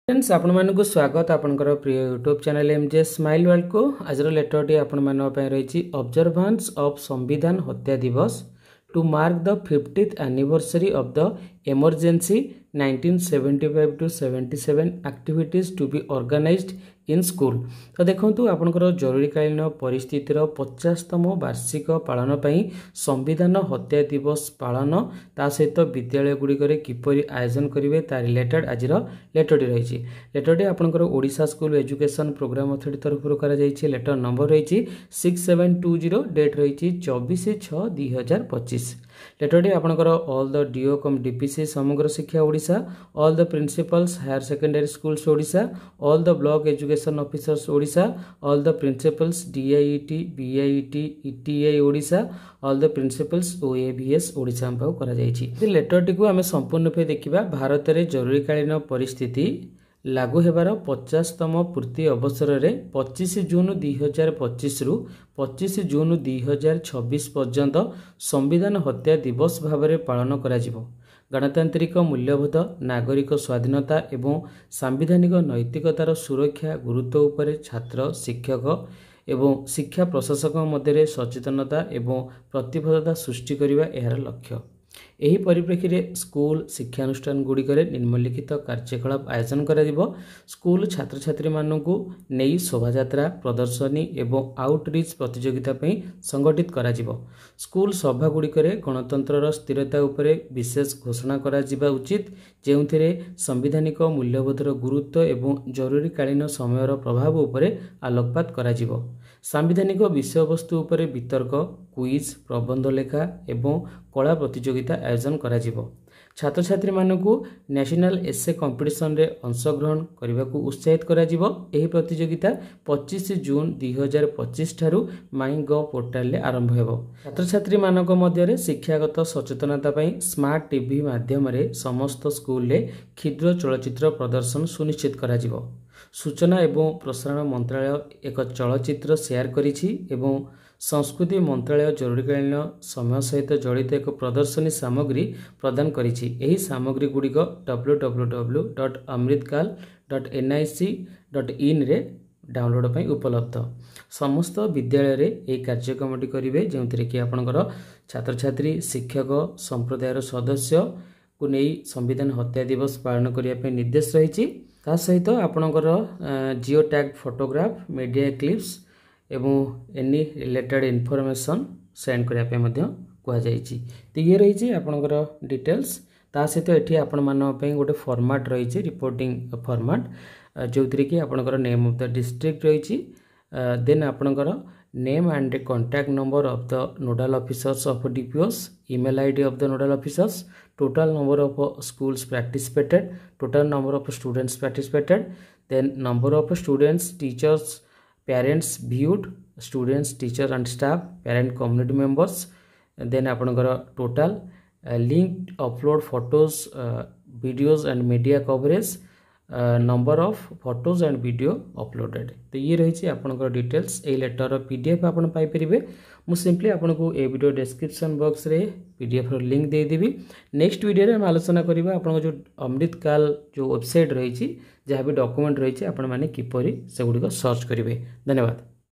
Friends आपण मानक स्वागत आपनकर प्रिय YouTube channel MJ smile world को आज लेटर टी आपण मान पय रही ऑब्जर्वेंस ऑफ संविधान हत्या दिवस to mark the 50th anniversary of the emergency 1975 to 77 activities to be organised in school. तो देखंतु आपनकर जरूरीकालीन परिस्थितिर 50तम वार्षिक पालन पई संविधान हत्या दिवस पालन ता सहित विद्यालय गुड़िकर किपरि आयोजन करिवे ता रिलेटेड आजिर लेटरटी रही। लेटरटी आपनकर Odisha school education programme authority तरफ करा जायछि। लेटर नंबर रही 6720 डेट रही 24/6/2025। लेटरटी आपनकर all the DO cum DPC Samagra Shiksha Odisha, all the principals higher secondary schools Odisha, all the block education officers Odisha, all the principals DIET BIET ETI Odisha, all the principals OAVS Odisha पाउ करा जायछि। लेटरटी को आमे संपूर्ण पे देखिबा। भारत रे जरूरीकालीन परिस्थिति लागू हेबार 50तम पूर्ति अवसर में 25 जून 2025 रु 25 जून 2026 पर्यंत संविधान हत्या दिवस भाव में पालन करा जिवो। गणतांत्रिक मूल्यबोध, नागरिक स्वाधीनता एवं सांविधानिक नैतिकतार सुरक्षा गुरुत्व उपरे छात्र, शिक्षक एवं शिक्षा प्रशासक मध्य सचेतनता एवं प्रतिबद्धता सृष्टि करने यार लक्ष्य। एही परिप्रेक्षी रे स्कूल शिक्षानुष्ठान गुड़िकर निम्नलिखित कार्यकलाप आयोजन करा जिवो। स्कूल छात्र छात्री मानकु नेई शोभायात्रा, प्रदर्शनी एवं आउटरीच प्रतियोगिता पई संगठित करा जिवो। स्कूल सभा गुड़िकर गणतंत्रर स्थिरता उपरे विशेष घोषणा करा जिबा उचित, जेउथिरे संविधानिक मूल्यबोधर गुरुत्व एवं जरूरीकालीन समयर प्रभाव उपरे आलोकपात करा जिवो। सांविधानिक विषयवस्तु उपरे वितर्क, क्विज, प्रबंध लेखा एवं कला प्रतियोगिता आयोजन करा जिवो। छात्र छात्री मानकु नेशनल एसे कंपटीशन रे अंशग्रहण करबाकू उत्साहित करा जिवो। एही प्रतियोगिता 25 जून 2025 ठारू माई गव पोर्टल रे आरंभ हेबो। छात्र छात्री मानक मध्य रे शिक्षागत सचेतनता पई स्मार्ट टीवी माध्यम रे समस्त स्कूल रे क्षुद्र चलचित्र प्रदर्शन सुनिश्चित करा जिवो। सूचना एवं प्रसारण मंत्रालय एक चलचित्र शेयर करिछि एवं संस्कृति मंत्रालय जरूरीकालीन समय सहित जड़ित एक प्रदर्शनी सामग्री प्रदान करिछि। एही सामग्री गुड़िक www.amritkal.nic.in रे डाउनलोड पई उपलब्ध। समस्त विद्यालय रे एही कार्यक्रमटी करिवे, जेउथिरे कि आपनकर छात्र छात्री, शिक्षक, संप्रदायर सदस्य को नहीं संविधान हत्या दिवस पालन करने निर्देश रही। ता सहित आपणकर geo tag photograph, media clips एवं एनी रिलेटेड इनफॉरमेशन सेंड करने कहुई। तो ये रही आपणकर डिटेल्स। ता सहित एठी आपण मान पई गोटे फॉर्मेट रही, रिपोर्टिंग फॉर्मेट, जो थी कि आपणकर नेम ऑफ द डिस्ट्रिक्ट रही, देन आपणकर name and contact number of the nodal officers of DPOs, email ID of the nodal officers, total number of schools participated, total number of students participated, then number of students, teachers, parents viewed, students, teacher and staff, parent community members, then आपनकर total link upload photos, videos and media coverage, number of photos and video uploaded। तो ये रही आपनकर details. A letter PDF आपन पाई परिबे। मु simply आपनको ए video description box रे PDF रो link दे देबी। Next video रे हम आलोचना करिबा आपन जो अमृतकाल जो वेबसाइट रही, जहाँ भी डॉक्यूमेंट रही, आपण माने किपरि से गुडी को सर्च करिवे। धन्यवाद।